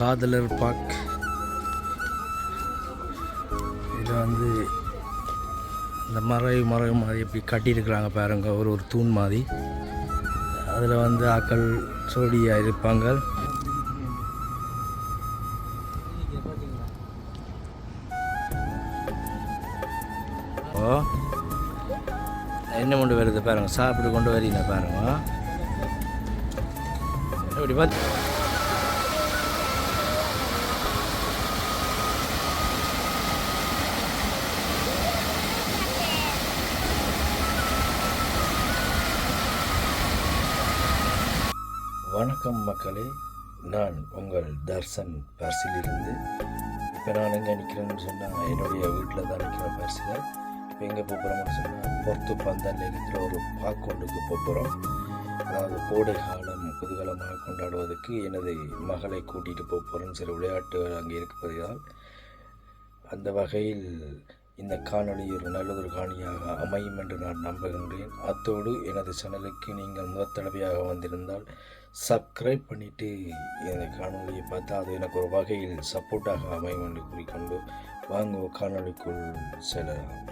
காதலர் பார்க். இதில் வந்து இந்த மரம் மாதிரி எப்படி கட்டியிருக்கிறாங்க பாருங்க, ஒரு தூண் மாதிரி. அதில் வந்து ஆக்கள் சோடியாக இருப்பாங்க. என்ன கொண்டு வருது பாருங்க, சாப்பிட்டு கொண்டு வரீங்க பாருங்க. எப்படி பார்த்து வணக்கம் மக்களே, நான் உங்கள் தர்சன் பர்சிலிருந்து. இப்போ நான் எங்கே நிற்கிறேன்னு சொன்னால் என்னுடைய வீட்டில் தான் நிற்கிறேன் பர்சில். இப்போ எங்கே போகிறோம்னு சொன்னால் பொறுத்து பந்தலில் இருக்கிற ஒரு பாக்கொண்டுக்கு போகிறோம். அதாவது கோடை காலம் குதூகலமாக கொண்டாடுவதற்கு எனது மகளை கூட்டிகிட்டு போகிறோம். சில விளையாட்டுகள் அங்கே இருப்பதால் அந்த வகையில் இந்த காணொளி ஒரு நல்லதொரு காணியாக அமையும் என்று நான் நம்புகின்றேன். அத்தோடு எனது சேனலுக்கு நீங்கள் முதல் தடவையாக வந்திருந்தால் சப்ஸ்கிரைப் பண்ணிவிட்டு இந்த காணொலியை பார்த்தா அது எனக்கு ஒரு வகையில் சப்போர்ட்டாக அமையும் என்று கூறிக்கொண்டு வாங்க காணொலிக்குள் செல்லலாம்.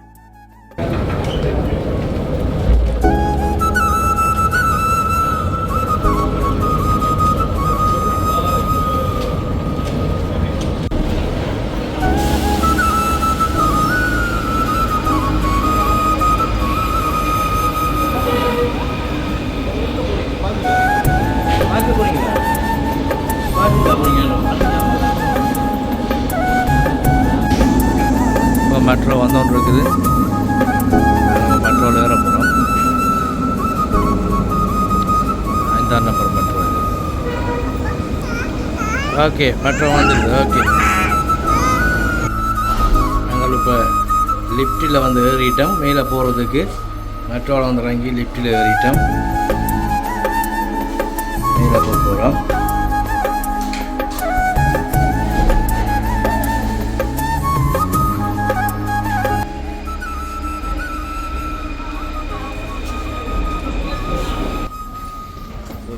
மெட்ரோ வந்தோன்னு இருக்குது. மெட்ரோவில் ஏற போகிறோம். 5ஆம் நம்பர் மெட்ரோ இது. ஓகே, மெட்ரோ வந்துடுது. ஓகே, நாங்கள் இப்போ லிஃப்ட்டில் வந்து ஏறிட்டோம். மேலே போகிறதுக்கு மெட்ரோவில் வந்து இறங்கி லிஃப்ட்டில் ஏறிட்டோம். மேலே போகிறோம்.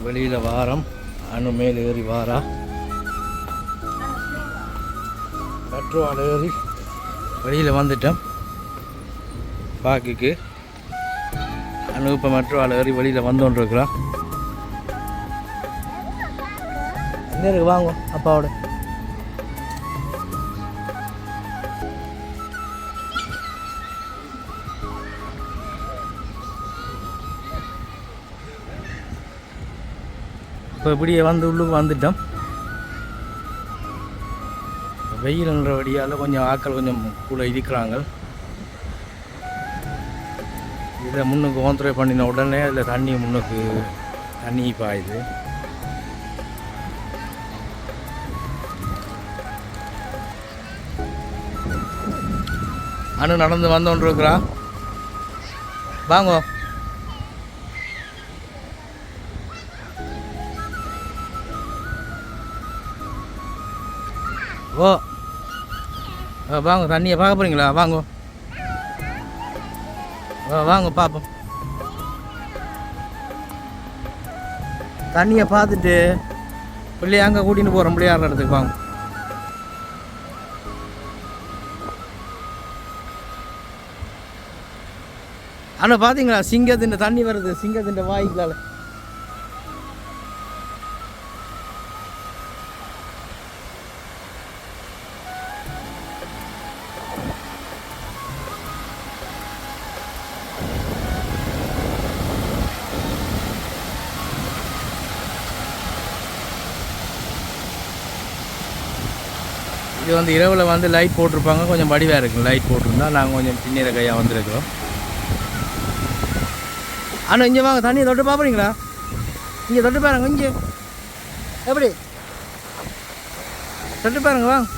வெளியில் வாரம் அணு மேலே ஏறி வாரா. மெட்ரோவில் ஏறி வெளியில் வந்துட்டோம். பாக்குக்கு அணு இப்போ மெட்ரோவில் ஏறி வெளியில் வந்தோன்ட்ருக்குறான். எங்கே இருக்கு வாங்க அப்பாவோட. இப்போ இப்படியே வந்து உள்ளுக்கு வந்துட்டோம். வெயில்ன்ற வழியால் கொஞ்சம் ஆக்கள் கொஞ்சம் கூட இருக்கிறாங்க. இதை முன்னுக்கு ஓந்தரை பண்ணின உடனே அதில் தண்ணி பாயுது. அனு நடந்து வந்தோன்னு இருக்கிறா. வாங்கோ. ஓ வாங்க, தண்ணியை பார்க்க போகிறீங்களா? வாங்க வாங்க பார்ப்போம். தண்ணியை பார்த்துட்டு பிள்ளைய அங்கே கூட்டின்னு போகிறோம். பிள்ளையாடுற இடத்துக்கு வாங்க. ஆனால் பார்த்தீங்களா, சிங்கத்தின் தண்ணி வருது. சிங்கத்தின் வாய்க்கலால் இது வந்து இரவில் வந்து லைட் போட்டிருப்பாங்க. கொஞ்சம் வடிவாக இருக்கும். லைட் போட்டிருந்தா நாங்கள் கொஞ்சம் பின்னிற கையாக வந்துருக்கிறோம். ஆனால் இங்கே வாங்க, தண்ணியை தொட்டு பார்க்குறீங்களா? இங்கே தொட்டு பாருங்க. இங்கே எப்படி தொட்டு பாருங்க. வாங்க.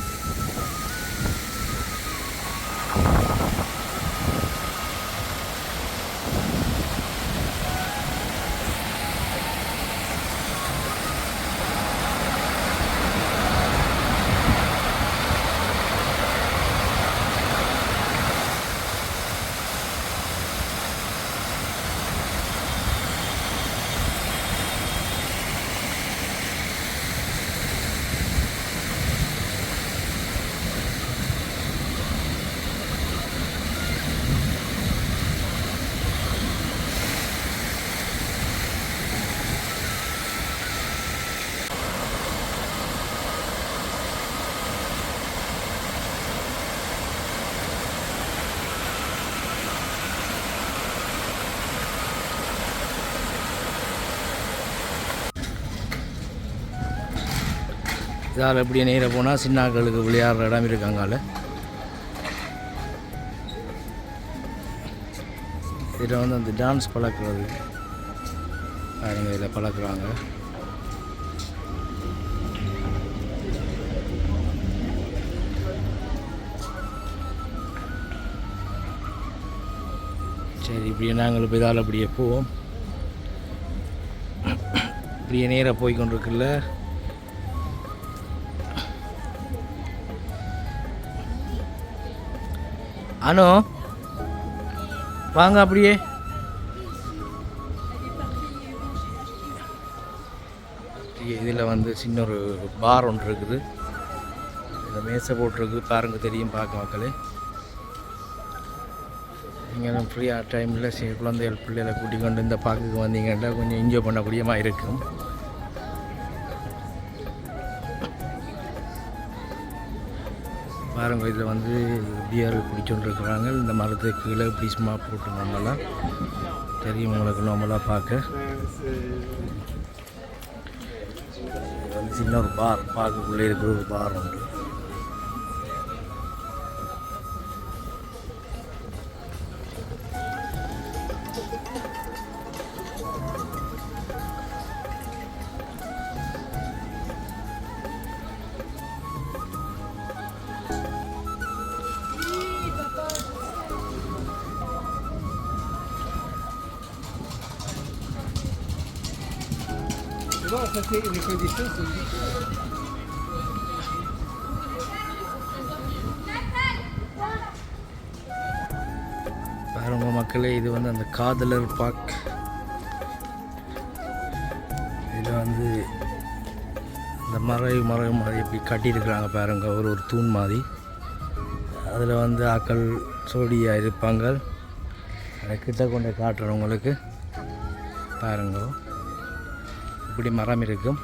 இதால் எப்படியே நேராக போனால் சின்னாக்களுக்கு விளையாடுற இடம் இருக்காங்கால. இதில் வந்து அந்த டான்ஸ் பழக்கிறது பாருங்க, இதில் பழக்கிறாங்க. சரி, இப்படியே நாங்கள் இப்போ இதால் அப்படியே போவோம். இப்படியே நேராக போய் கொண்டிருக்குல்ல அனு வாங்க. அப்படியே இதில் வந்து சின்ன ஒரு பார் ஒன்று இருக்குது. இந்த மேசை போட்டிருக்கு பாருங்க, தெரியும் பார்க்க மக்களே. நீங்கள் ஃப்ரீயாக டைமில் குழந்தைகள் பிள்ளைகளை கூட்டிக் கொண்டு இந்த பார்க்குக்கு வந்தீங்கன்னா கொஞ்சம் என்ஜாய் பண்ணக்கூடியமாக இருக்கும். பாருங்க, இதில் வந்து பியர் குடிச்சோண்டு இருக்கிறாங்க. இந்த மரத்துக்கு கீழே இப்படி சும்மா போட்டு நம்மளாம் தெரியும் உங்களுக்கு நம்மளாம் பார்க்க. இது வந்து சின்ன ஒரு பார், பார்க்குள்ளே இருக்கிற ஒரு பார் உண்டு. பாருங்க மக்களே, இது வந்து அந்த காதலர் பார்க். இதில் வந்து இந்த மரம் மாதிரி இப்படி கட்டியிருக்கிறாங்க பாருங்க, ஒரு தூண் மாதிரி. அதில் வந்து ஆக்கள் சோடியாக இருப்பாங்க. அதை கிட்ட கொண்டு காட்டுறவங்களுக்கு பாருங்க, இப்படி மரம் இருக்கும்.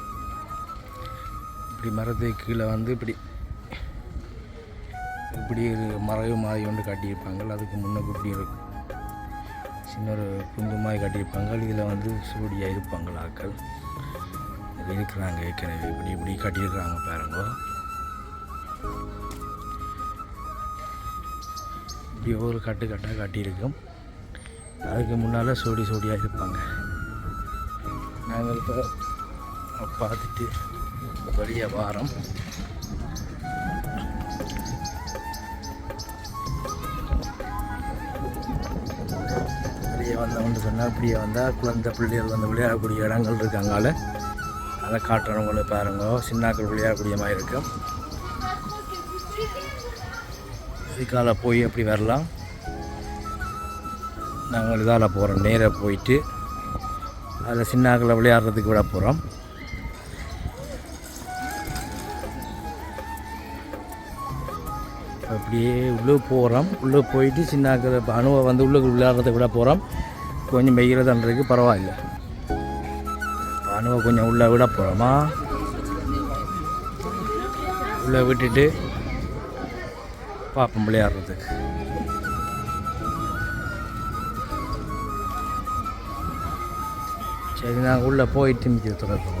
இப்படி மரத்துக்கு கீழே வந்து இப்படி மரம் மாதிரி ஒன்று கட்டியிருப்பாங்க. அதுக்கு முன்னுக்கு இப்படி இருக்கும் சின்ன ஒரு குண்டு மாதிரி கட்டியிருப்பாங்க. இதில் வந்து சூடியாக இருப்பாங்க ஆக்கள். இது இருக்கிறாங்க ஏற்கனவே இப்படி கட்டியிருக்கிறாங்க பாருங்க. இப்படி ஒரு கட்டாக கட்டியிருக்கும். அதுக்கு முன்னால் சோடியாக இருப்பாங்க. நாங்கள் இப்போ பார்த்துட்டு வெளியே வாரம். வெளியே வந்தவங்க சொன்னால் இப்படியே வந்தால் குழந்தை பிள்ளைகள் வந்து விளையாடக்கூடிய இடங்கள் இருக்காங்கால அதை காட்டுறவங்கள பாருங்க. சின்னாக்கள் விளையாடக்கூடிய மாதிரி இருக்கும். இதுக்கால போய் எப்படி வரலாம். நாங்கள் இதால் போகிறோம், நேராக போயிட்டு அதில் சின்னாக்களை விளையாடுறதுக்கு விட போகிறோம். அப்படியே உள்ளே போகிறோம். உள்ளே போயிட்டு சின்னாக்களை அணுவை வந்து உள்ளுக்கு விளையாடுறதுக்கு விட போகிறோம். கொஞ்சம் வெயிறதுன்றதுக்கு பரவாயில்லை. அணுவை கொஞ்சம் உள்ளே விட போகிறோமா, உள்ளே விட்டுட்டு பார்ப்போம் விளையாடுறதுக்கு. சரி, நாங்கள் உள்ளே போயிட்டு மிச்ச தொடர்பு.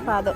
Vado.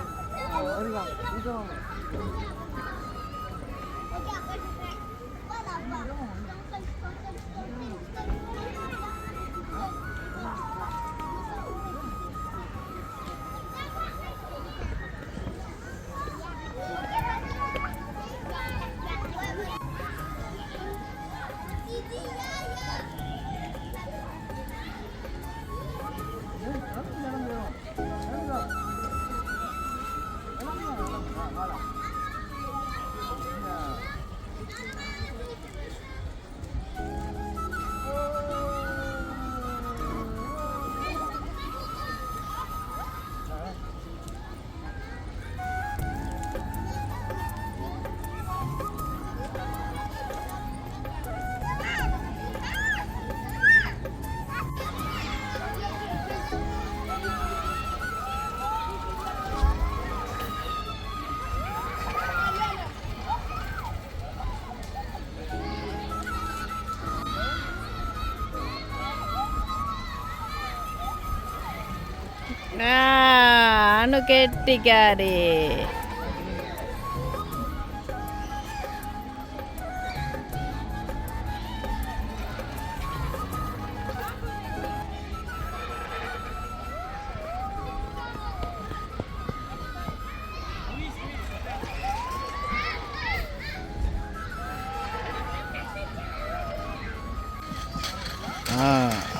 அனு கெட்டிக்காரி.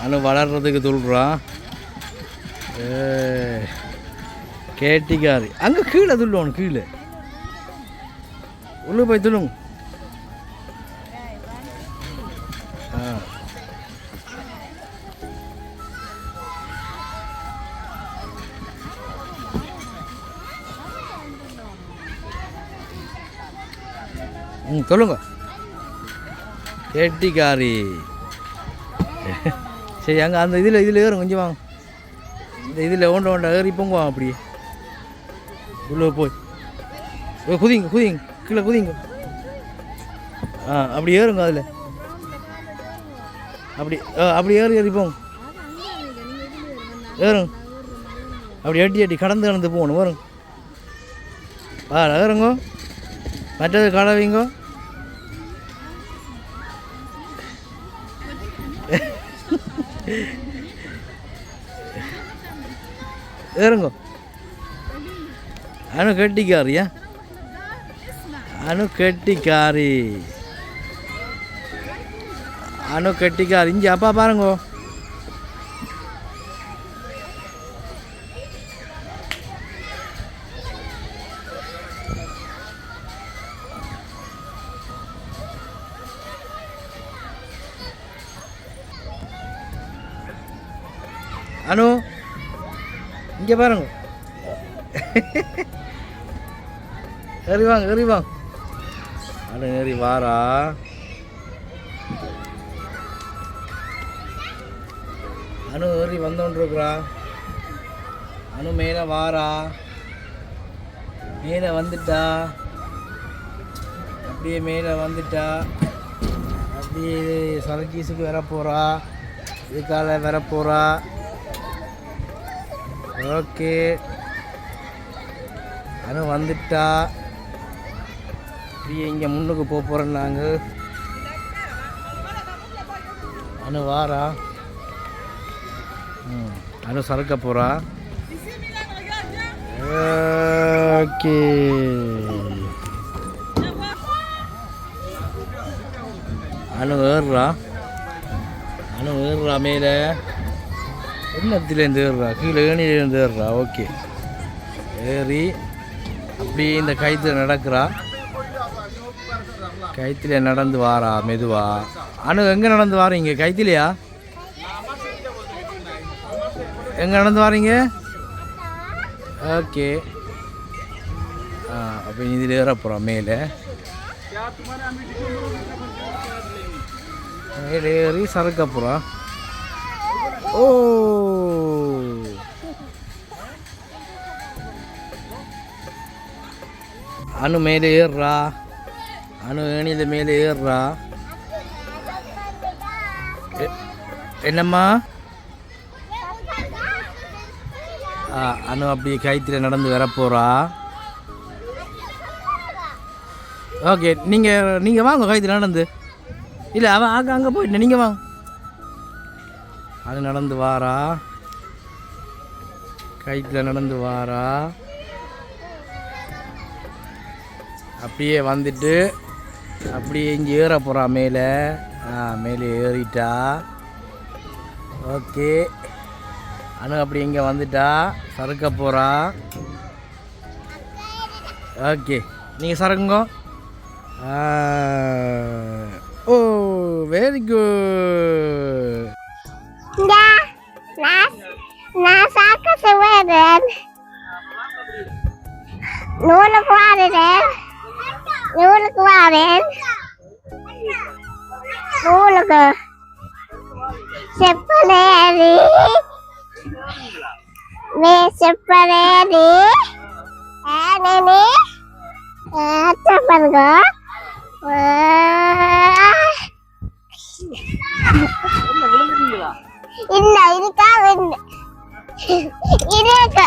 அனு வளர்றதுக்கு துள்ளுறான். கேட்டிக்காரி அங்கே கீழே துள்ளுவோம், கீழே உள்ளே போய் துள்ளுங்க. சொல்லுங்க கேட்டிக்காரி. சரி அங்கே அந்த இதில் ஏறும் கொஞ்சம் வாங்க. இந்த இதில் ஓண்ட ஏறி போங்குவாங்க. அப்படியே உள்ளே போய் குதிங்க கீழே குதிங்க. அப்படி ஏறுங்க. அதில் அப்படி ஏறி போங்க. ஏறுங்க. அப்படி எட்டி கடந்து போகணும். வரும் ஏறுங்க. மற்றது கடவைங்க. ஏறுங்க. அனு கெட்டிக்காரியா? அனு கெட்டிக்காரி. இங்கே அப்பா பாருங்க. அனு இங்கே பாருங்க. ஏறி வாங்க. அனு ஏறி வாரா. அனு ஏறி வந்தோன்றிருக்கிறா. அனு மேலே வாரா. மேலே வந்துட்டா. அப்படியே மேலே வந்துட்டா. அப்படியே சரக்கீஸுக்கு வர போகிறா. இதுக்கால வர போகிறா. ஓகே அனு வந்துட்டா. அப்படியே இங்கே முன்னுக்கு போகிறோம் நாங்கள். அனு வாரா. அனு சறுக்க போகிறா. ஓகே அனு ஏறுறா. மேலே என்னத்துலேருந்து ஏறுறா. கீழே ஏணிலேருந்து ஏறுறா. ஓகே ஏறி அப்படியே இந்த கயிற்றுல நடக்கிறா. கயிற்றுல நடந்து வாரா மெதுவா. அனு எங்கே நடந்து வாரீங்க? கயிற்றுலையா? எங்கே நடந்து வாரீங்க? ஓகே அப்போ இதில் ஏற போகிறோம். மேலே ஏறி சறுக்க போகிறோம். ஓ அனு மேலே ஏறுறா. அனு ஏணியில் மேலே ஏறுறா. என்னம்மா? அனு அப்படியே கயிற்றுல நடந்து வரப்போகிறா. ஓகே நீங்கள் வாங்க. கயிற்றுல நடந்து இல்லை அவன் அங்கே போயிட்டேன். நீங்கள் வாங்க. அது நடந்து வாரா. கயிற்றுல நடந்து வாரா. அப்படியே வந்துட்டு அப்படியே இங்கே ஏற போகிறா. மேலே மேலே ஏறிட்டா. ஓகே அனு அப்படி இங்கே வந்துட்டா. சறுக்க போகிறா. ஓகே நீங்கள் சறுக்குங்க. ஓ வெரி குட். நான் சாக்க செய்வேன். நூலுக்கு வாரேன். நூலுக்கு చెప్పలేది చెప్పలేది చెప్పనుకో இல்ல இருக்கா இருக்கு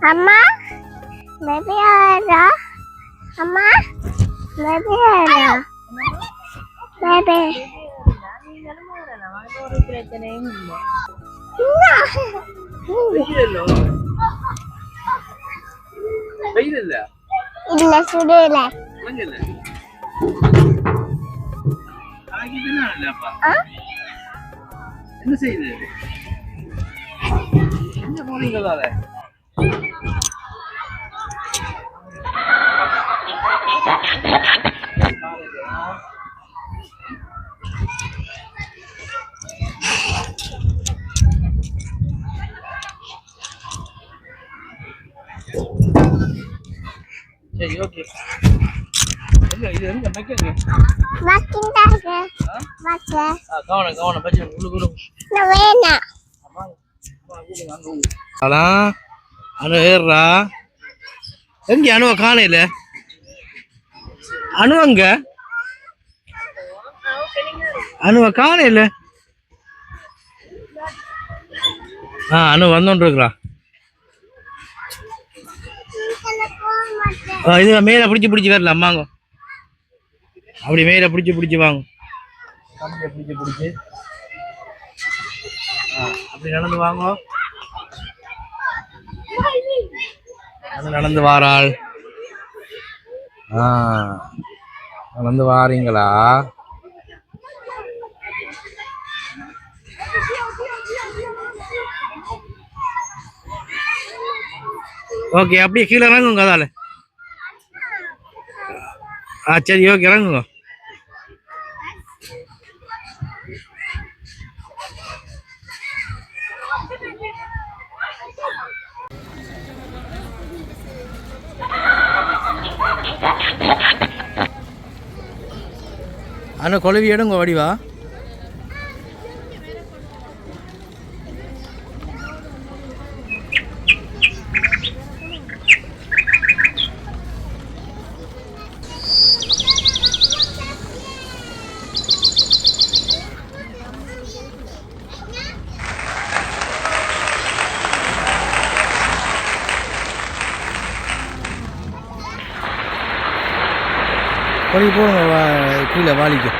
அம்மா பேபி ஆரா அம்மா பேபி ஆரா பேபி ஒரு பிரச்சனையும் இல்லை. இல்ல சுடல என்ன செய்யுது என்ன போனீங்களா சரி ஓகே இல்ல இது எங்க மெக்கங்க வாக்கிண்டாங்க வாக்க கவனம் பச்சை உள்ளுக்குள்ள நான் வேணா அலா அனு ஏறா எங்க அணுவ காணையில அணுவங்க அணுவ காணையில அணு வந்தோன்றிருக்கிறா இது மேலே பிடிச்சி வரலாம் வாங்க அப்படி மேலே பிடிச்சி வாங்க கம்பியை பிடிச்சி அப்படி நடந்து வாங்க நடந்து வாராள் நடந்து வாரீங்களா ஓகே அப்படியே கீழே இறங்குங்க அதால சரி ஓகே இறங்குங்க அண்ணா கொலவி எடுங்க வடிவா கொலவி போடுங்க கீழே வாலிக்கும்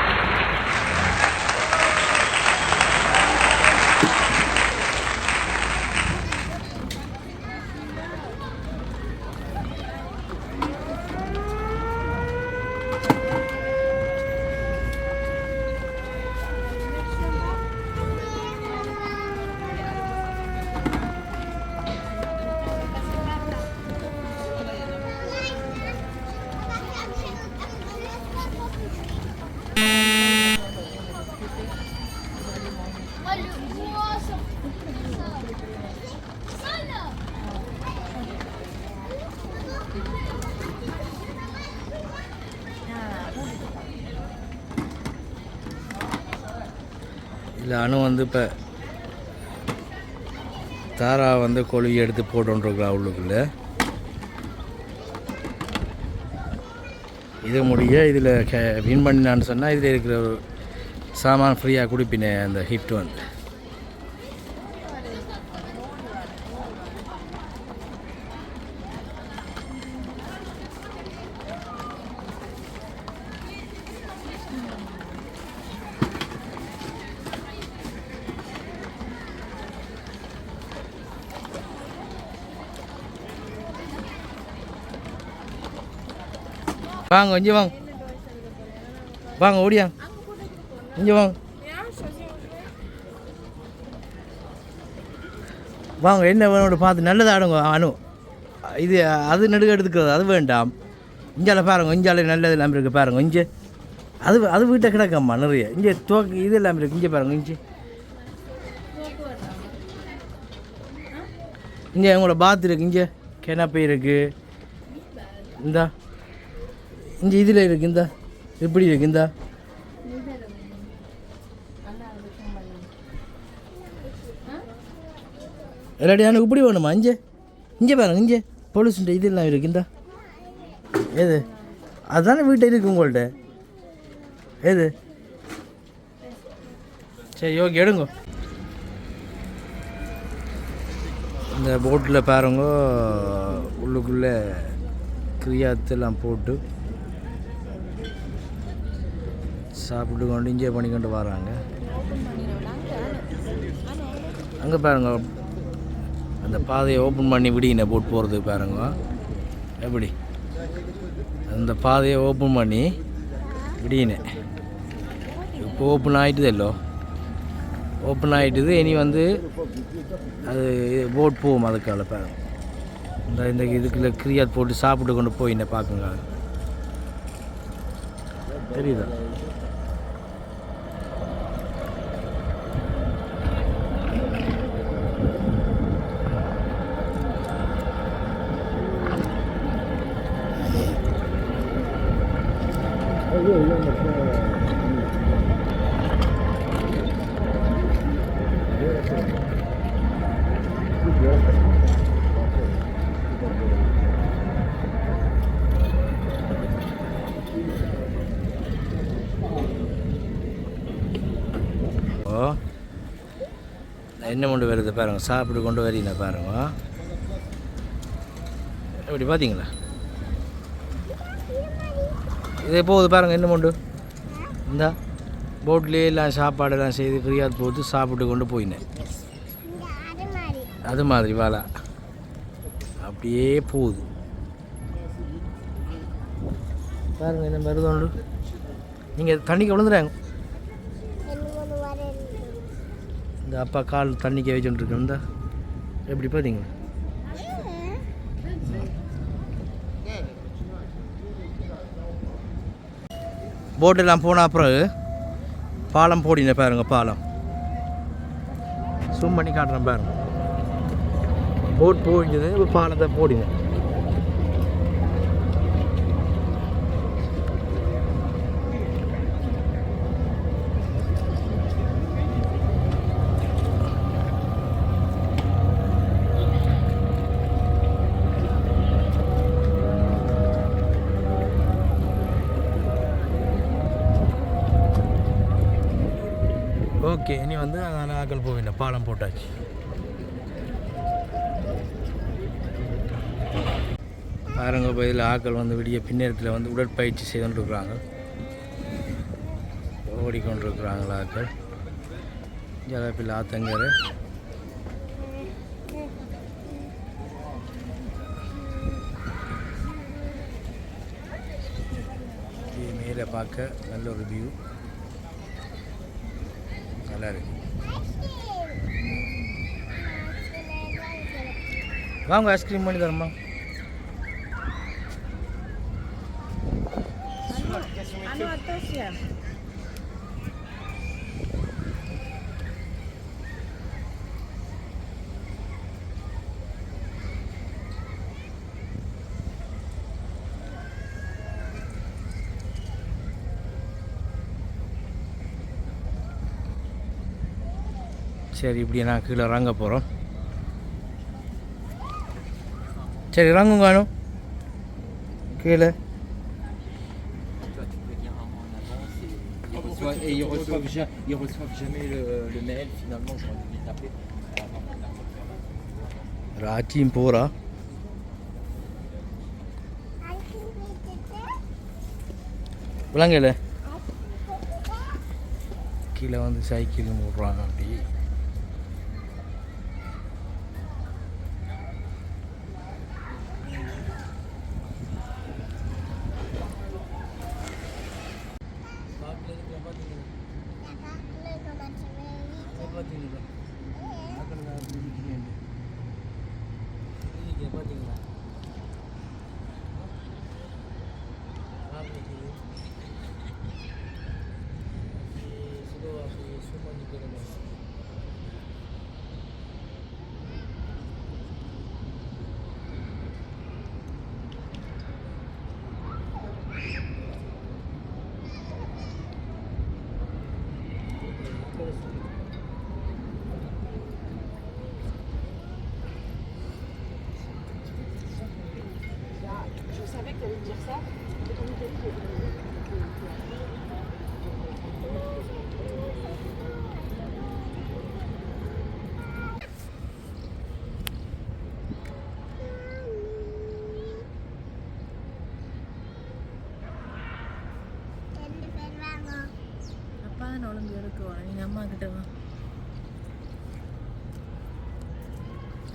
இல்லை அணு வந்து இப்போ தாரா வந்து கொழுவி எடுத்து போட்டோன்றிருக்கிறா உள்ளுக்குள்ளே இது முடிய இதில் வின் பண்ணினான்னு சொன்னால் இதில் இருக்கிற ஒரு சாமான் ஃப்ரீயாக கொடுப்பினேன் அந்த ஹிஃப்ட் வந்து வாங்க இங்கே வாங்க வாங்க ஓடியா இங்கே வாங்க வாங்க என்ன வேணும் பார்த்து நல்லதாக ஆடுங்க அணு இது அது நடுக்க எடுத்துக்கிறது அது வேண்டாம் இஞ்சால பாருங்க இஞ்சால நல்லது எல்லாம் இருக்குது பாருங்க இங்கே அது வீட்டை கிடக்கம்மா நிறைய இங்கே தோக்கு இது எல்லாம் இருக்குது இங்கே பாருங்க இங்கே உங்களோட பாத் இருக்குது இங்கே கிணப்பை இருக்குது இந்தா இங்கே இதில் இருக்குது இந்தா எப்படி இருக்குது இந்தா எல்லாடி எனக்கு இப்படி வேணுமா இங்கே பாருங்க இங்கே போலீஸுண்ட இதெல்லாம் இருக்குது இந்தா ஏது அதுதானே வீட்டை இருக்குது உங்கள்கிட்ட ஏது சரி ஓகே எடுங்க. இந்த போட்டில் பாருங்க உள்ளுக்குள்ளே கிரியாத்தெல்லாம் போட்டு சாப்பிட்டு கொண்டு என்ஜாய் பண்ணிக்கொண்டு வராங்க. அங்கே பாருங்க அந்த பாதையை ஓப்பன் பண்ணி விடின போட் போகிறதுக்கு பாருங்க எப்படி அந்த பாதையை ஓப்பன் பண்ணி விடின. இப்போ ஓப்பன் ஆகிட்டுதல்லோ, ஓப்பன் ஆகிட்டுது. இனி வந்து அது போட் போகும் அதுக்கால பாருங்க. இந்த இதுக்குள்ள கிரியாத் போட்டு சாப்பிட்டு கொண்டு போயின பார்க்குங்க. தெரியுதா? என்ன கொண்டு வருது பாருங்க, சாப்பிட்டு கொண்டு வரீங்க பாருங்க. எப்படி பார்த்தீங்களா? இதே போகுது பாருங்கள். என்ன கொண்டு இந்த போட்லேயே எல்லாம் சாப்பாடெல்லாம் செய்து கிரியாத் போட்டு சாப்பிட்டு கொண்டு போயினேன். அது மாதிரி வாழை அப்படியே போகுது பாருங்கள். என்ன மருதோண்டு நீங்கள் தண்ணிக்கு விழுந்துறாங்க. இந்த அப்பா கால் தண்ணிக்கு வச்சுட்டுருக்கு. இந்த எப்படி பார்த்தீங்க? போட்டெல்லாம் போன அப்புறம் பாலம் போடின பாருங்க. பாலம் ஜூம் பண்ணி காட்டுறேன் பாருங்க. போட் போயிடுது, இப்போ பாலத்தை போடின. ஓகே, இனி வந்து ஆக்கள் போவில்லை, பாலம் போட்டாச்சு. பாருங்க, இப்போ இதில் ஆக்கள் வந்து விடிய பின்னேரத்தில் வந்து உடற்பயிற்சி செய்துருக்குறாங்க, ஓடிக்கொண்டிருக்கிறாங்களா ஆக்கள். ஜலப்பில் ஆத்தங்கரை மேலே பார்க்க நல்ல ஒரு வியூ, நல்லா இருக்கு. வாங்க ஐஸ்கிரீம் பண்ணி தரமா. சரி, இப்படி நான் கீழே இறங்க போகிறோம். சரி இறங்குங்க காணும் கீழே. Et ils reçoivent jamais le mail. Finalement, j'aurais dû les taper. ராச்சியும் போகிறா. விளங்கல கீழே வந்து சைக்கிள் ஓடுறாங்க அப்படி. தான் ஒழுங்கு எடுக்குவோம். நீங்கள் அம்மா கிட்ட வா.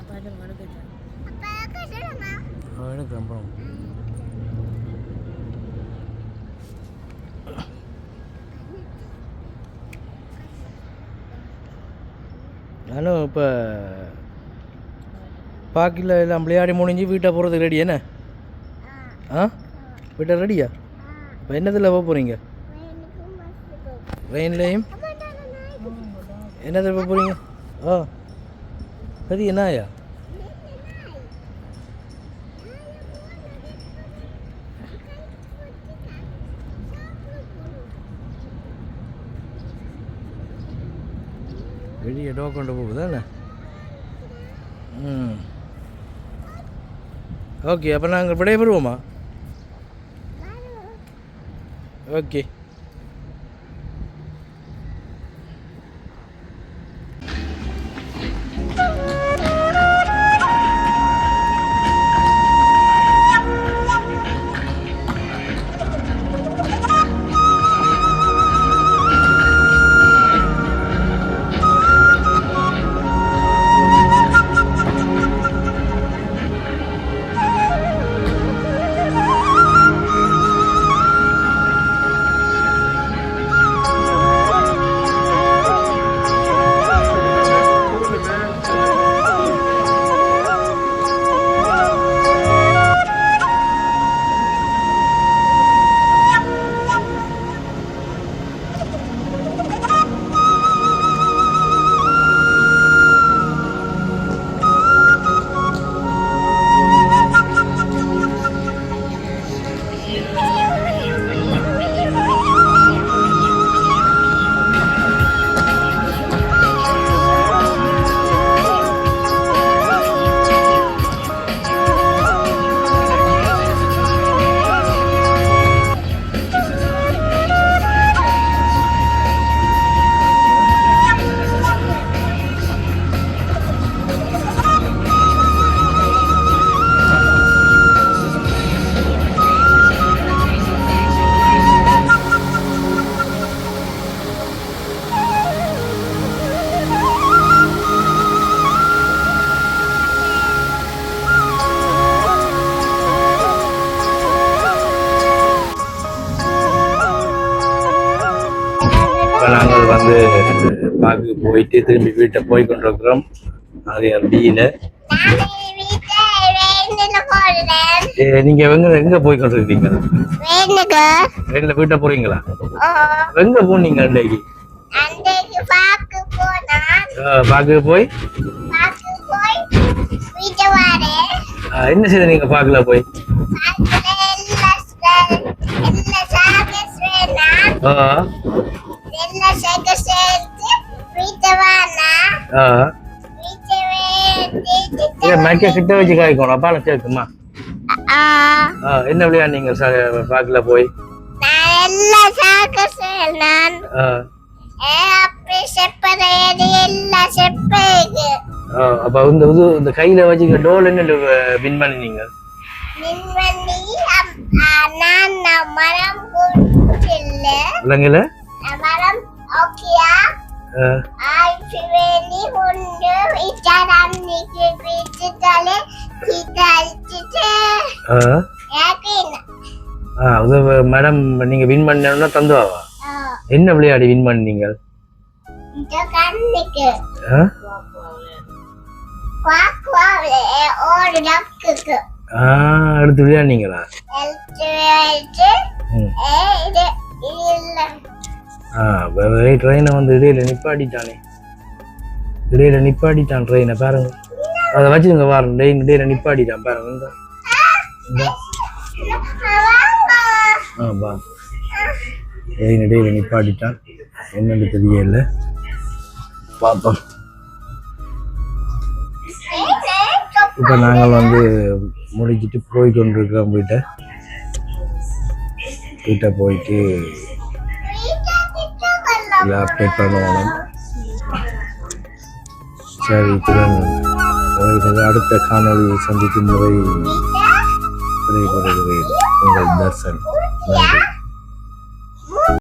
அப்பா கிட்ட எடுக்கிறேன் அப்புறம் நானும் இப்போ பாக்கில் எல்லாம் விளையாடி முடிஞ்சு வீட்டை போகிறதுக்கு ரெடி என்ன? ஆ வீட்டை ரெடியா? இப்போ என்னதில் போக போகிறீங்க? ட்ரெயின்லேயும் என்னதில் போக போகிறீங்க? ஆ சரி என்னயா? வெளியே டோ கொண்டு போகுதானே? ம் ஓகே, அப்போ நாங்கள் விடைபெறுவோமா? ஓகே. இப்போ நாங்கள் வந்து பார்க்க போயிட்டு திரும்பி வீட்டை போய் கொண்டிருக்கிறோம். அது அப்படியில் நீங்கள் எங்கே போய் கொண்டிருக்கீங்க? ட்ரெயினில் வீட்டை போகிறீங்களா? எங்கே போனீங்க அன்றைக்கு? பார்க்க போய் என்ன செய்ய நீங்க பார்க்கல போய்? மைக்க கிட்ட வச்சு காய்க்கணும். அப்பா கேக்குமா? என்ன விளையாடுனீங்க பார்க்கல போய்? அப்ப இந்த கையில வச்சுக்க டோல் என்ன வின் பண்ணினீங்க? மேடம் நீங்க வின் பண்ணா தந்துவாவா? என்ன விளையாடி வின் பண்ணீங்க? அடுத்து விளையாடுனீங்களா? ட்ரெயினை வந்து இடையில நிப்பாட்டிட்டான் ட்ரெயினை பாருங்க. அதை வச்சுருங்க வாரம் இடையில நிப்பாட்டிட்டான் பாருங்க. ட்ரெயின் இடையில நிப்பாட்டிட்டான், என்னன்னு தெரியல, பார்ப்போம். இப்போ நாங்கள் வந்து முடிச்சுட்டு போய் கொண்டிருக்கிறோம். வீட்டை போயிட்டு அப்டேட் பண்ணுவோம். சரி, இத்துடன் அடுத்த காணொலியை சந்திக்கும் முறை விடைபெறுகிறேன். உங்கள் தர்சன். நன்றி.